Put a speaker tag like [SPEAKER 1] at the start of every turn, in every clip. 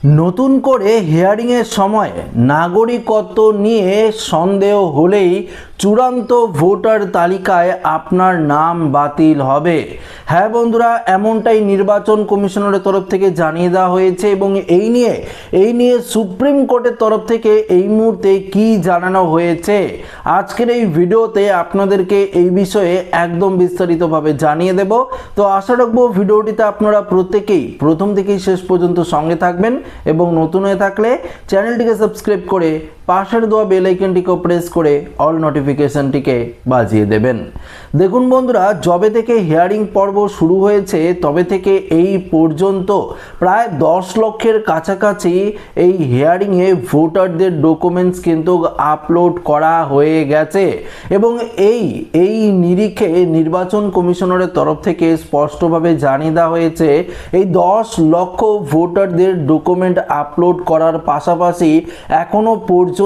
[SPEAKER 1] নতুন করে হিয়ারিংয়ের সময় নাগরিকত্ব নিয়ে সন্দেহ হলেই চূড়ান্ত ভোটার তালিকায় আপনার নাম বাতিল হবে। হ্যাঁ বন্ধুরা, এমনটাই নির্বাচন কমিশনের তরফ থেকে জানিয়ে দেওয়া হয়েছে এবং এই নিয়ে সুপ্রিম কোর্টের তরফ থেকে এই মুহূর্তে কি জানানো হয়েছে আজকের এই ভিডিওতে আপনাদেরকে এই বিষয়ে একদম বিস্তারিতভাবে জানিয়ে দেব। তো আশা রাখবো ভিডিওটিতে আপনারা প্রত্যেকেই প্রথম থেকেই শেষ পর্যন্ত সঙ্গে থাকবেন এবং নতুন হয়ে থাকলে চ্যানেলটিকে সাবস্ক্রাইব করে পাশের দেওয়া বেল আইকনটিকে প্রেস করে অল নোটিফিকেশনটিকে বাজিয়ে দেবেন। দেখুন বন্ধুরা, যবে থেকে হিয়ারিং পর্ব শুরু হয়েছে তবে থেকে এই পর্যন্ত প্রায় 10 লক্ষের কাছাকাছি এই হিয়ারিংয়ে ভোটারদের ডকুমেন্টস কিন্তু আপলোড করা হয়ে গেছে এবং এই নিরিখে নির্বাচন কমিশনারের তরফ থেকে স্পষ্টভাবে জানিয়ে দেওয়া হয়েছে এই 10 লক্ষ ভোটারদের ডকুমেন্ট আপলোড করার পাশাপাশি এখনো পর্যন্ত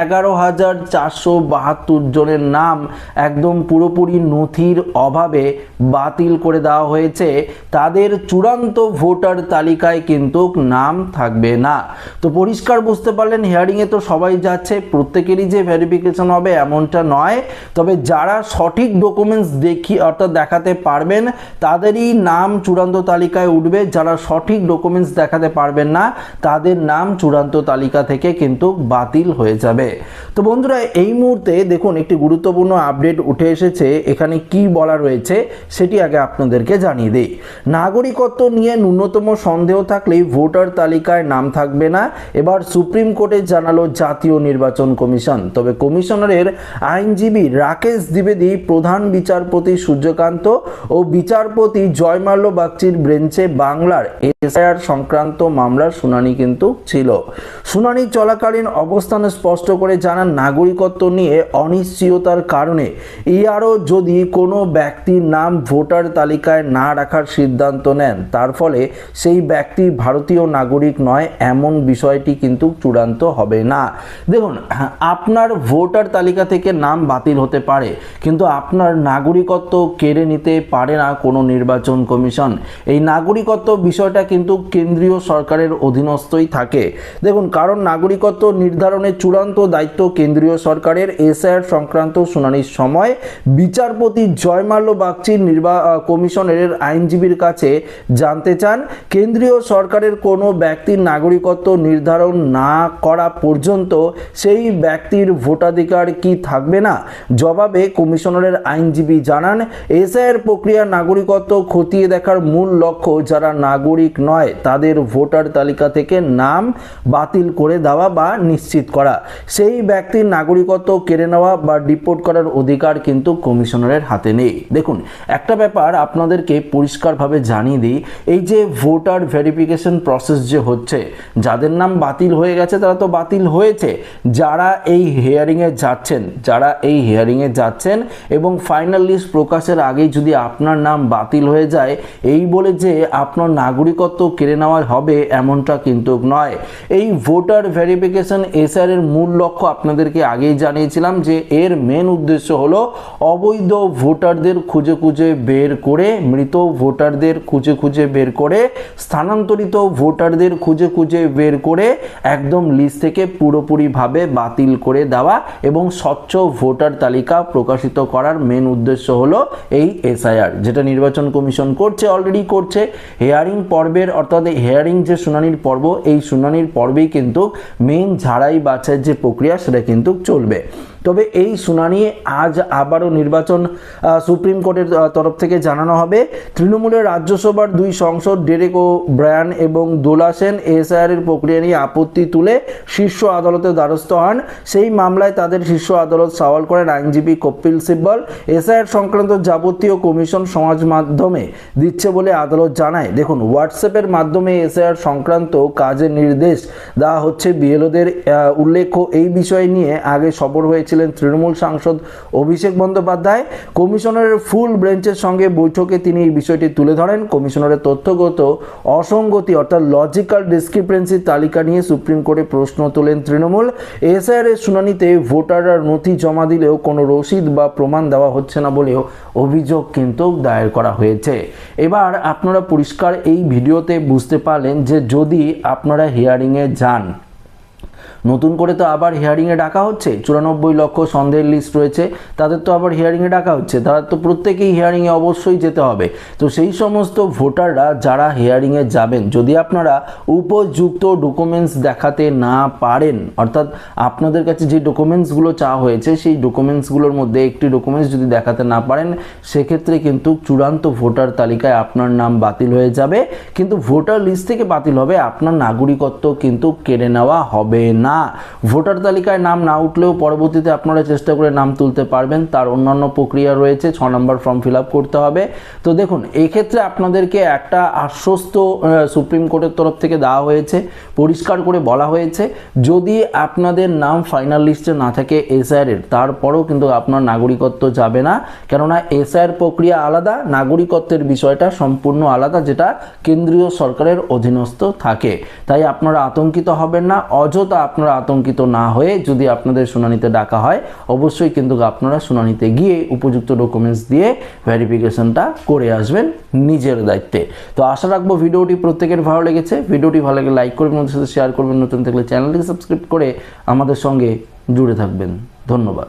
[SPEAKER 1] 11,472 জনের নাম একদম পুরোপুরি নথির অভাবে বাতিল করে দেওয়া হয়েছে। তাদের চূড়ান্ত ভোটার তালিকায় কিন্তু নাম থাকবে না। তো পরিষ্কার বুঝতে পারলেন, হিয়ারিংয়ে তো সবাই যাচ্ছে, প্রত্যেকেরই যে ভেরিফিকেশন হবে এমনটা নয়, তবে যারা সঠিক ডকুমেন্টস অর্থাৎ দেখাতে পারবেন তাদেরই নাম চূড়ান্ত তালিকায় উঠবে। যারা সঠিক ডকুমেন্টস দেখাতে পারবেন না তাদের নাম চূড়ান্ত তালিকা থেকে কিন্তু বাতিল হয়ে যাবে। তো বন্ধুরা, এই মুহূর্তে দেখুন একটি গুরুত্বপূর্ণ আপডেট উঠে এসেছে। এখানে কি বলা রয়েছে সেটি আগে আপনাদেরকে জানিয়ে দিই। নাগরিকত্ব নিয়ে ন্যূনতম সন্দেহ থাকলেই ভোটার তালিকায় নাম থাকবে না, এবার সুপ্রিম কোর্টে জানালো জাতীয় নির্বাচন কমিশন। তবে কমিশনারের আইনজীবী রাকেশ দ্বিবেদী, প্রধান বিচারপতি সূর্যকান্ত ও বিচারপতি জয়মাল্য বাগচির বেঞ্চে বাংলার এসআইআর সংক্রান্ত মামলার শুনানি কিন্তু ছিল। শুনানি চলাকালীন অবস্থানে স্পষ্ট করে জানান, নাগরিকত্ব নিয়ে অনিশ্চয়তার কারণে ইয়ারও যদি কোনো ব্যক্তির নাম ভোটার তালিকায় না রাখার সিদ্ধান্ত নেন তার ফলে সেই ব্যক্তি ভারতীয় নাগরিক নয়, এমন বিষয়টি কিন্তু চূড়ান্ত হবে না। দেখুন, আপনার ভোটার তালিকা থেকে নাম বাতিল হতে পারে কিন্তু আপনার নাগরিকত্ব কেড়ে নিতে পারে না কোনো নির্বাচন কমিশন। এই নাগরিকত্ব বিষয়টা কিন্তু কেন্দ্রীয় সরকারের অধীনস্থই থাকে। দেখুন, কারণ নাগরিকত্ব নির্ধারণের চূড়ান্ত দায়িত্ব কেন্দ্রীয় সরকারের। এসআইআর সংক্রান্ত শুনানির সময় বিচারপতি জয়মাল্য বাগচি কমিশনের আইনজীবীর কাছে জানতে চান, কেন্দ্রীয় সরকারের কোনো ব্যক্তির নাগরিকত্ব নির্ধারণ না করা পর্যন্ত সেই ব্যক্তির ভোটাধিকার কি থাকবে না? জবাবে কমিশনারের আইনজীবী জানান, এসআইআর প্রক্রিয়া নাগরিকত্ব খতিয়ে দেখার মূল লক্ষ্য যারা নাগরিক নয় তাদের ভোটার তালিকা থেকে নাম বাতিল করে দেওয়া বা নিশ্চিত করা। সেই ব্যক্তির নাগরিকত্ব কেড়ে নেওয়া বা ডিপোর্ট করার অধিকার কিন্তু কমিশনারের হাতে নেই। দেখুন, একটা ব্যাপার আপনাদেরকে পরিষ্কারভাবে জানিয়ে দিই, এই যে ভোটার ভেরিফিকেশন প্রসেস যে হচ্ছে, যাদের নাম বাতিল হয়ে গেছে তারা তো বাতিল হয়েছে, যারা এই হিয়ারিংয়ে যাচ্ছেন এবং ফাইনাল লিস্ট প্রকাশের আগেই যদি আপনার নাম বাতিল হয়ে যায় এই বলে যে আপনার নাগরিকত্ব কেড়ে নেওয়া হবে এমনটা কিন্তু নয়। এই ভোটার ভেরিফিকেশন এসআইআর এর মূল লক্ষ্য আপনাদেরকে আগেই জানিয়েছিলাম যে এর মেন উদ্দেশ্য হলো অবৈধ ভোটারদের খুঁজে বের করে, মৃত ভোটারদের খুঁজে বের করে, স্থানান্তরিত ভোটারদের খুঁজে বের করে একদম লিস্ট থেকে পুরোপুরিভাবে বাতিল করে দেওয়া এবং স্বচ্ছ ভোটার তালিকা প্রকাশিত করার মেন উদ্দেশ্য হলো এই এসআইআর, যেটা নির্বাচন কমিশন অলরেডি করছে। হিয়ারিং পর্বের অর্থাৎ হিয়ারিং যে শুনানির পর্ব, এই শুনানির পর্বেই কিন্তু মেন ঝাড়াই বাছাইয়ের যে প্রক্রিয়া সেটা কিন্তু চলবে। তবে এই শুনানি আজ আবারও সুপ্রিম কোর্টের তরফ থেকে জানানো হবে। তৃণমূলের রাজ্যসভার 2 সাংসদ ডেরেক ও ব্রায়ান এবং দোলা সেন এসআইআর এর প্রক্রিয়া নিয়ে আপত্তি তুলে শীর্ষ আদালতের দ্বারস্থ হন। সেই মামলায় তাদের শীর্ষ আদালত সওয়াল করেন আইনজীবী কপিল সিব্বল। এসআইআর সংক্রান্ত যাবতীয় কমিশন সমাজ মাধ্যমে দিচ্ছে বলে আদালত জানায়। দেখুন, হোয়াটসঅ্যাপের মাধ্যমে এসআইআর সংক্রান্ত কাজের নির্দেশ দেওয়া হচ্ছে বিএলওদের। উল্লেখ্য, এই বিষয় নিয়ে আগে সফর হয়েছে করেছিলেন তৃণমূল সাংসদ অভিষেক বন্দ্যোপাধ্যায়। কমিশনারের ফুল বেঞ্চের সঙ্গে বৈঠকে তিনি এই বিষয়টি তুলে ধরেন। কমিশনারের তথ্যগত অসঙ্গতি অর্থাৎ লজিক্যাল ডিসক্রিপেন্সি তালিকা নিয়ে সুপ্রিম কোর্টে প্রশ্ন তোলেন তৃণমূল। এসআইআর এর শুনানিতে ভোটাররা নথি জমা দিলেও কোনো রসিদ বা প্রমাণ দেওয়া হচ্ছে না বলেও অভিযোগ কিন্তু দায়ের করা হয়েছে। এবার আপনারা পরিষ্কার এই ভিডিওতে বুঝতে পারলেন যে যদি আপনারা হিয়ারিংয়ে যান, নতুন করে তো আবার হিয়ারিংয়ে ডাকা হচ্ছে, 94 লক্ষ সন্দেহের লিস্ট রয়েছে, তাদের তো আবার হিয়ারিংয়ে ডাকা হচ্ছে, তারা তো প্রত্যেকেই হিয়ারিংয়ে অবশ্যই যেতে হবে। তো সেই সমস্ত ভোটাররা যারা হিয়ারিংয়ে যাবেন, যদি আপনারা উপযুক্ত ডকুমেন্টস দেখাতে না পারেন, অর্থাৎ আপনাদের কাছে যে ডকুমেন্টসগুলো চাওয়া হয়েছে সেই ডকুমেন্টসগুলোর মধ্যে একটি ডকুমেন্টস যদি দেখাতে না পারেন, সেক্ষেত্রে কিন্তু চূড়ান্ত ভোটার তালিকায় আপনার নাম বাতিল হয়ে যাবে। কিন্তু ভোটার লিস্ট থেকে বাতিল হবে, আপনার নাগরিকত্ব কিন্তু কেড়ে নেওয়া হবে না। ভোটার তালিকায় নাম না উঠলেও পরবর্তীতে আপনারা চেষ্টা করে নাম তুলতে পারবেন, তার অন্যান্য প্রক্রিয়া রয়েছে, 6 নম্বর ফর্ম ফিল আপ করতে হবে। তো দেখুন, এই ক্ষেত্রে আপনাদেরকে একটা আশ্বস্ত সুপ্রিম কোর্টের তরফ থেকে দেওয়া হয়েছে, পরিষ্কার করে বলা হয়েছে যদি আপনাদের নাম ফাইনাল লিস্টে না থাকে এসআইআর এর, তারপরেও কিন্তু আপনার নাগরিকত্ব যাবে না, কেননা এসআইআর প্রক্রিয়া আলাদা, নাগরিকত্বের বিষয়টা সম্পূর্ণ আলাদা, যেটা কেন্দ্রীয় সরকারের অধীনস্থ থাকে। তাই আপনারা আতঙ্কিত হবেন না। অযথা আপনারা আতঙ্কিত না হয়ে যদি আপনাদের শুনানিতে ডাকা হয়, অবশ্যই কিন্তু আপনারা শুনানিতে গিয়ে উপযুক্ত ডকুমেন্টস দিয়ে ভেরিফিকেশনটা করে আসবেন নিজের দায়িত্বে। তো আশা রাখবো ভিডিওটি প্রত্যেকের ভালো লেগেছে। ভিডিওটি ভালো লাগলে লাইক করবেন, আমাদের সাথে শেয়ার করবেন, নতুন থাকলে চ্যানেলটিকে সাবস্ক্রাইব করে আমাদের সঙ্গে জুড়ে থাকবেন। ধন্যবাদ।